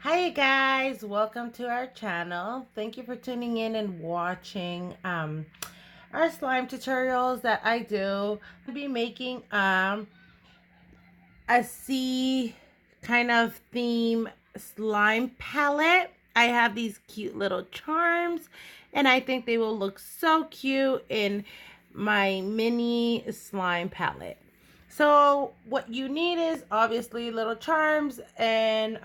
Hi guys, welcome to our channel. Thank you for tuning in and watching our slime tutorials that I do. I'll be making a sea kind of theme slime palette. I have these cute little charms and I think they will look so cute in my mini slime palette. So what you need is obviously little charms and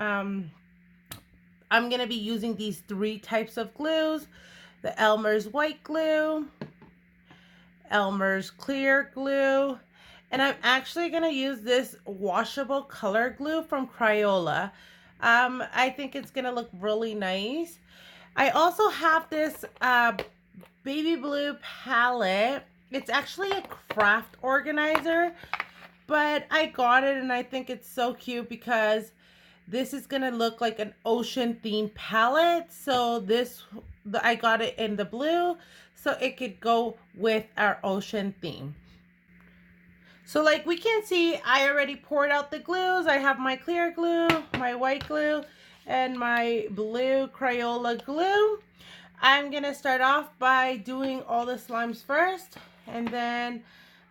I'm going to be using these 3 types of glues. The Elmer's white glue, Elmer's clear glue, and I'm actually going to use this washable color glue from Crayola. I think it's going to look really nice. I also have this baby blue palette. It's actually a craft organizer, but I got it and I think it's so cute because this is going to look like an ocean themed palette. So I got it in the blue so it could go with our ocean theme. So like we can see, I already poured out the glues. I have my clear glue, my white glue, and my blue Crayola glue. I'm going to start off by doing all the slimes first, and then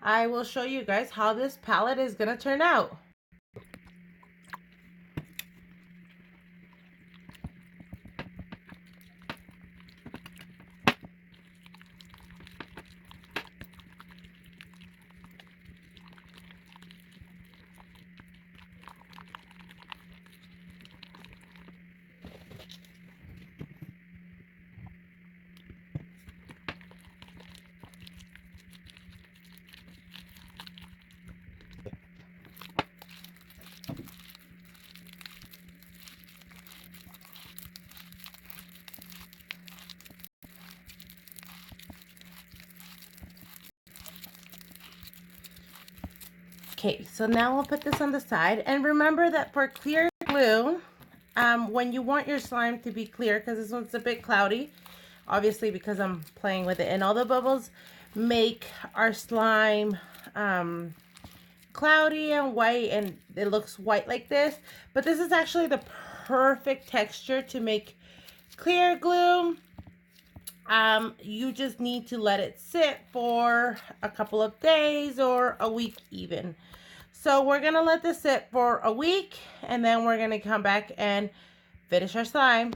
I will show you guys how this palette is going to turn out. Okay, so now we'll put this on the side. And remember that for clear glue, when you want your slime to be clear, because this one's a bit cloudy, obviously because I'm playing with it, and all the bubbles make our slime cloudy and white, and it looks white like this. But this is actually the perfect texture to make clear glue. You just need to let it sit for a couple of days or a week even. So we're going to let this sit for a week and then we're going to come back and finish our slime.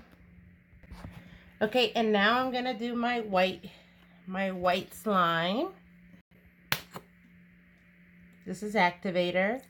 Okay, and now I'm going to do my white slime. This is activator.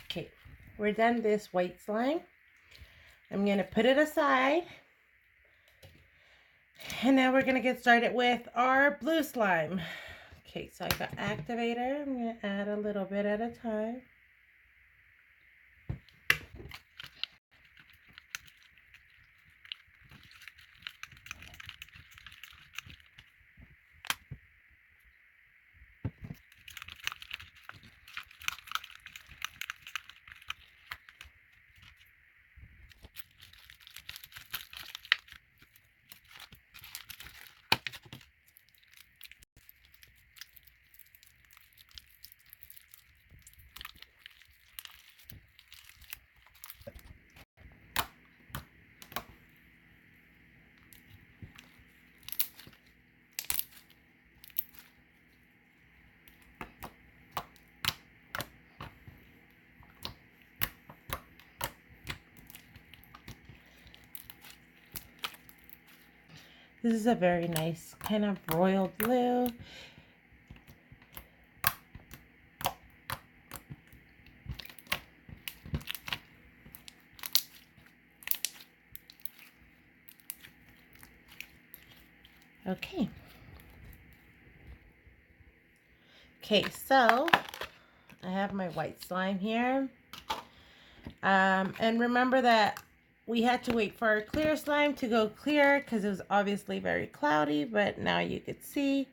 Okay, we're done this white slime. I'm going to put it aside. And now we're going to get started with our blue slime. Okay, so I got activator. I'm going to add a little bit at a time. This is a very nice kind of royal blue. Okay. Okay, so I have my white slime here. And remember that we had to wait for our clear slime to go clear because it was obviously very cloudy, but now you can see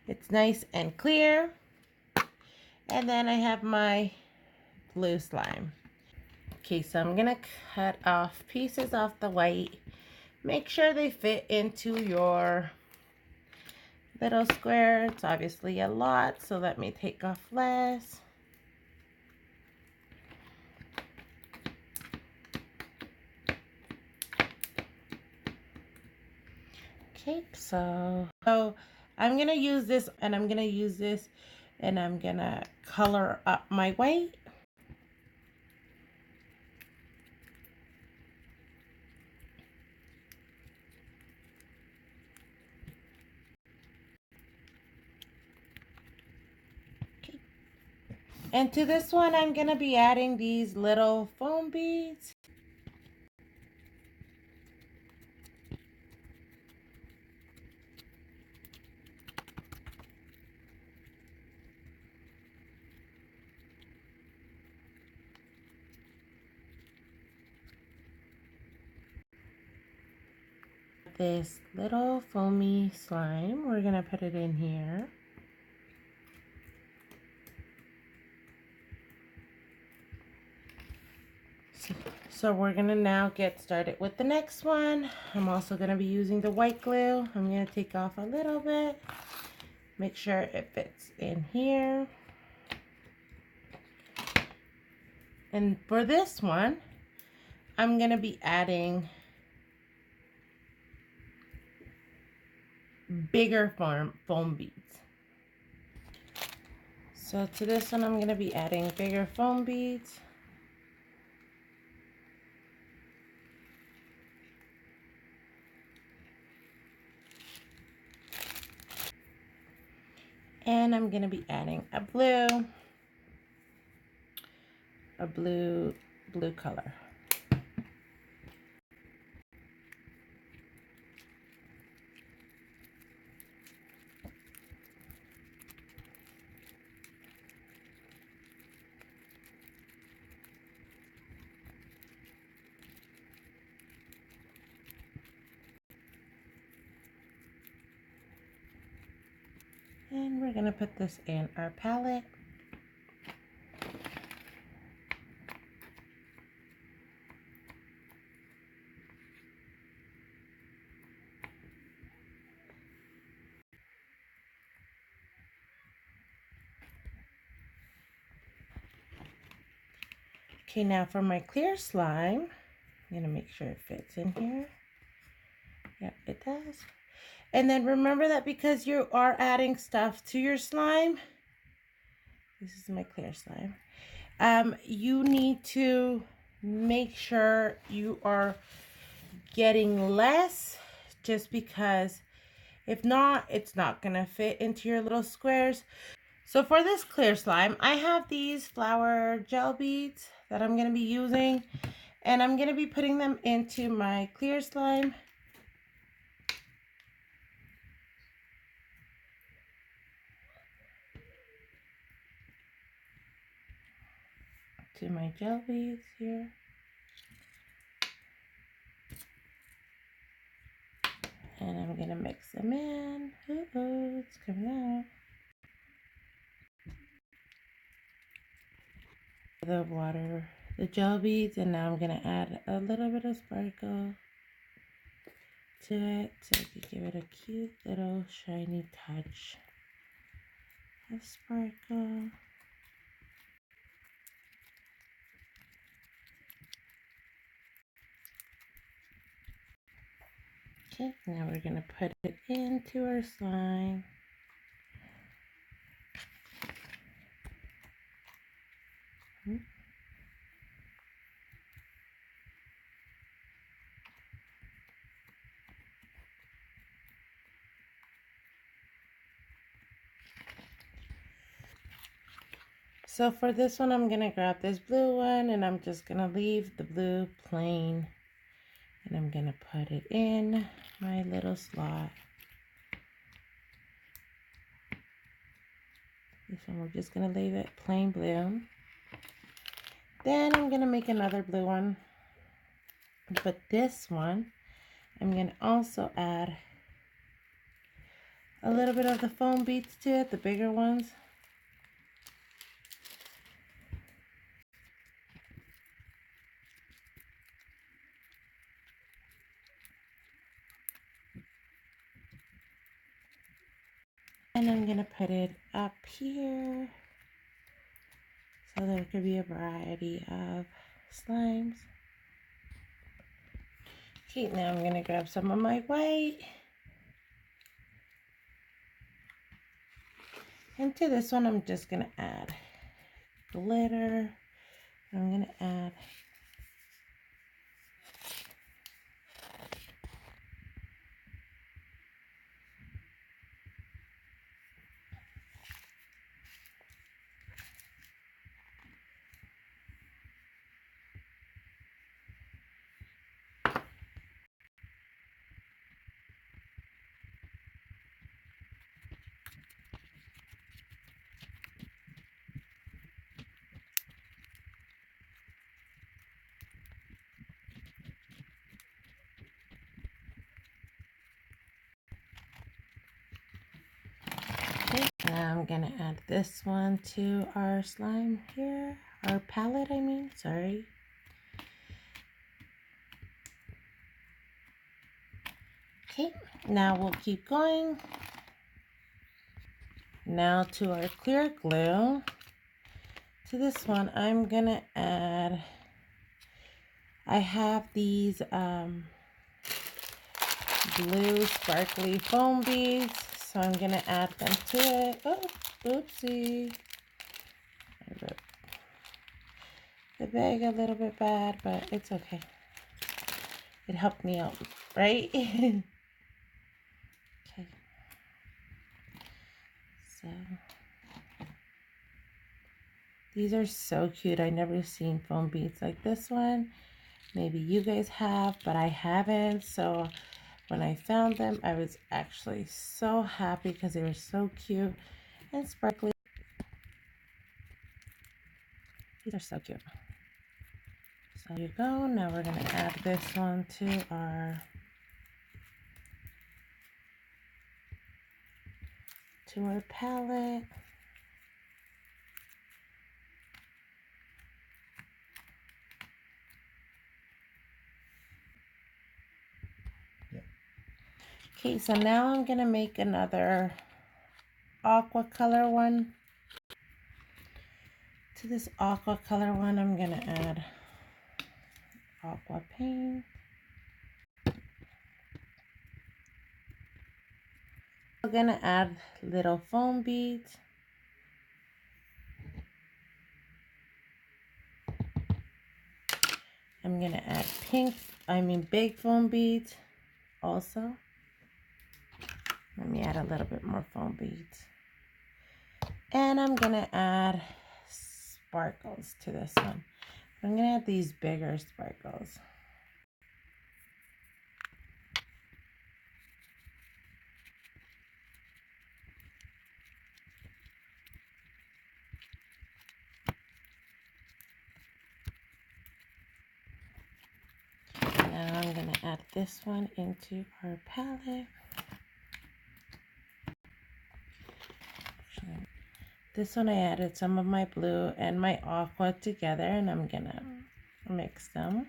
it's nice and clear. And then I have my blue slime. Okay, so I'm gonna cut off pieces of the white. Make sure they fit into your little square. It's obviously a lot, so let me take off less. Okay, so I'm gonna use this, and I'm gonna color up my white. Okay. And to this one, I'm gonna be adding these little foam beads. This little foamy slime, we're gonna put it in here. So we're gonna now get started with the next one. I'm also gonna be using the white glue. I'm gonna take off a little bit, make sure it fits in here. And for this one, I'm gonna be adding bigger foam beads. So to this one, I'm gonna be adding bigger foam beads. And I'm gonna be adding a blue color. And we're gonna put this in our palette. Okay, now for my clear slime, I'm gonna make sure it fits in here. Yep, it does. And then remember that because you are adding stuff to your slime, this is my clear slime, you need to make sure you are getting less, just because if not, it's not gonna fit into your little squares. So for this clear slime, I have these flower gel beads that I'm gonna be using, and I'm gonna be putting them into my clear slime. To my gel beads here. And I'm gonna mix them in. Uh-oh, it's coming out. The water, the gel beads, and now I'm gonna add a little bit of sparkle to it so I can give it a cute little shiny touch of sparkle. Okay, now we're gonna put it into our slime. So for this one, I'm going to grab this blue one and I'm just going to leave the blue plain. And I'm going to put it in my little slot. This one, we're just going to leave it plain blue. Then I'm going to make another blue one. But this one, I'm going to also add a little bit of the foam beads to it, the bigger ones. And I'm going to put it up here so there could be a variety of slimes. Okay, now I'm going to grab some of my white. And to this one, I'm just going to add glitter. I'm going to add now I'm gonna add this one to our slime here, our palette, I mean, sorry. Okay, now we'll keep going. Now to our clear glue. To this one, I'm gonna add, I have these blue sparkly foam beads. So I'm going to add them to it. Oh, oopsie. I ripped the bag a little bit bad, but it's okay. It helped me out, right? Okay. So these are so cute. I never seen foam beads like this one. Maybe you guys have, but I haven't. So when I found them, I was actually so happy because they were so cute and sparkly. These are so cute. So there you go. Now we're going to add this one to our palette. Okay, so now I'm going to make another aqua color one. To this aqua color one, I'm going to add aqua paint. I'm going to add little foam beads. I'm going to add big foam beads also. Let me add a little bit more foam beads. And I'm going to add sparkles to this one. I'm going to add these bigger sparkles. Now I'm going to add this one into our palette. This one I added some of my blue and my aqua together, and I'm going to mix them.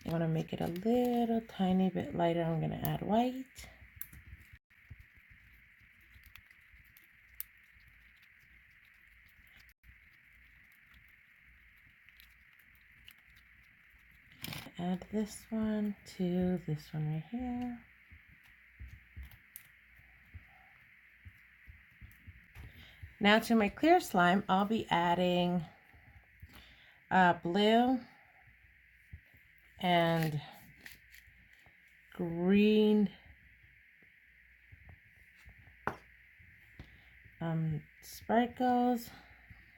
I want to make it a little tiny bit lighter. I'm going to add white. Add this one to this one right here. Now to my clear slime, I'll be adding blue and green sparkles.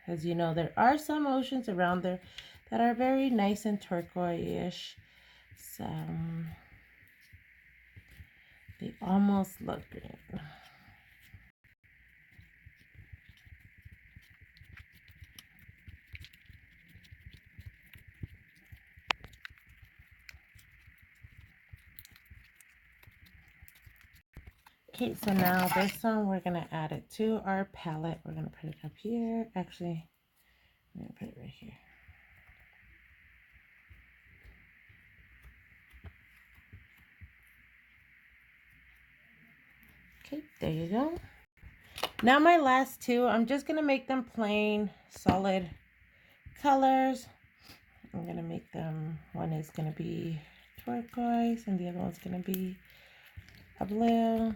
As you know, there are some oceans around there that are very nice and turquoise-ish. So they almost look green. Okay, so now this one, we're going to add it to our palette. We're going to put it up here. Actually, I'm going to put it right here. Okay, there you go. Now my last two, I'm just going to make them plain, solid colors. I'm going to make them, one is going to be turquoise and the other one's going to be a blue.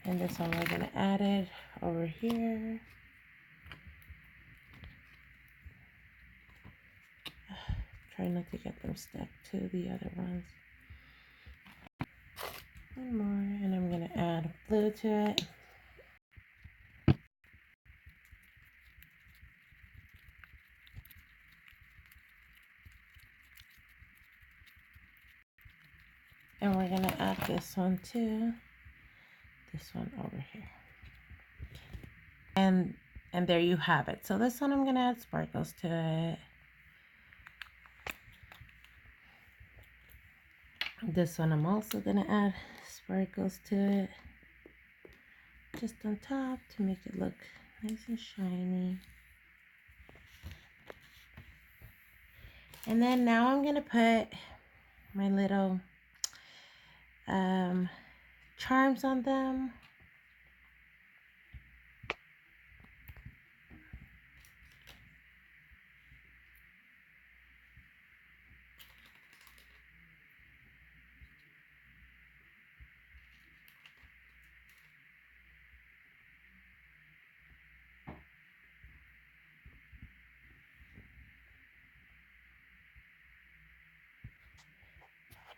And this one we're going to add it over here. Try not to get them stuck to the other ones. One more, and I'm going to add blue to it. And we're going to add this one too. This one over here. And there you have it. So this one I'm going to add sparkles to it. This one I'm also going to add sparkles to it. Just on top to make it look nice and shiny. And then now I'm going to put my little charms on them.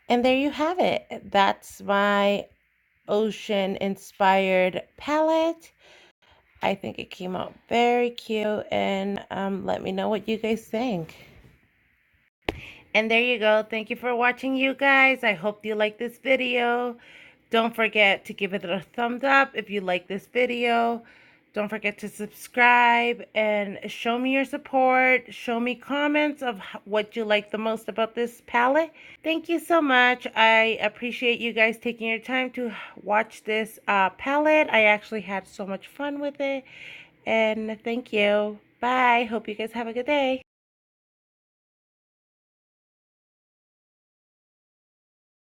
And there you have it. That's my ocean inspired palette. I think it came out very cute, and let me know what you guys think. And there you go. Thank you for watching, you guys. I hope you like this video. Don't forget to give it a thumbs up if you like this video. Don't forget to subscribe and show me your support. Show me comments of what you like the most about this palette. Thank you so much. I appreciate you guys taking your time to watch this palette. I actually had so much fun with it. And thank you. Bye. Hope you guys have a good day.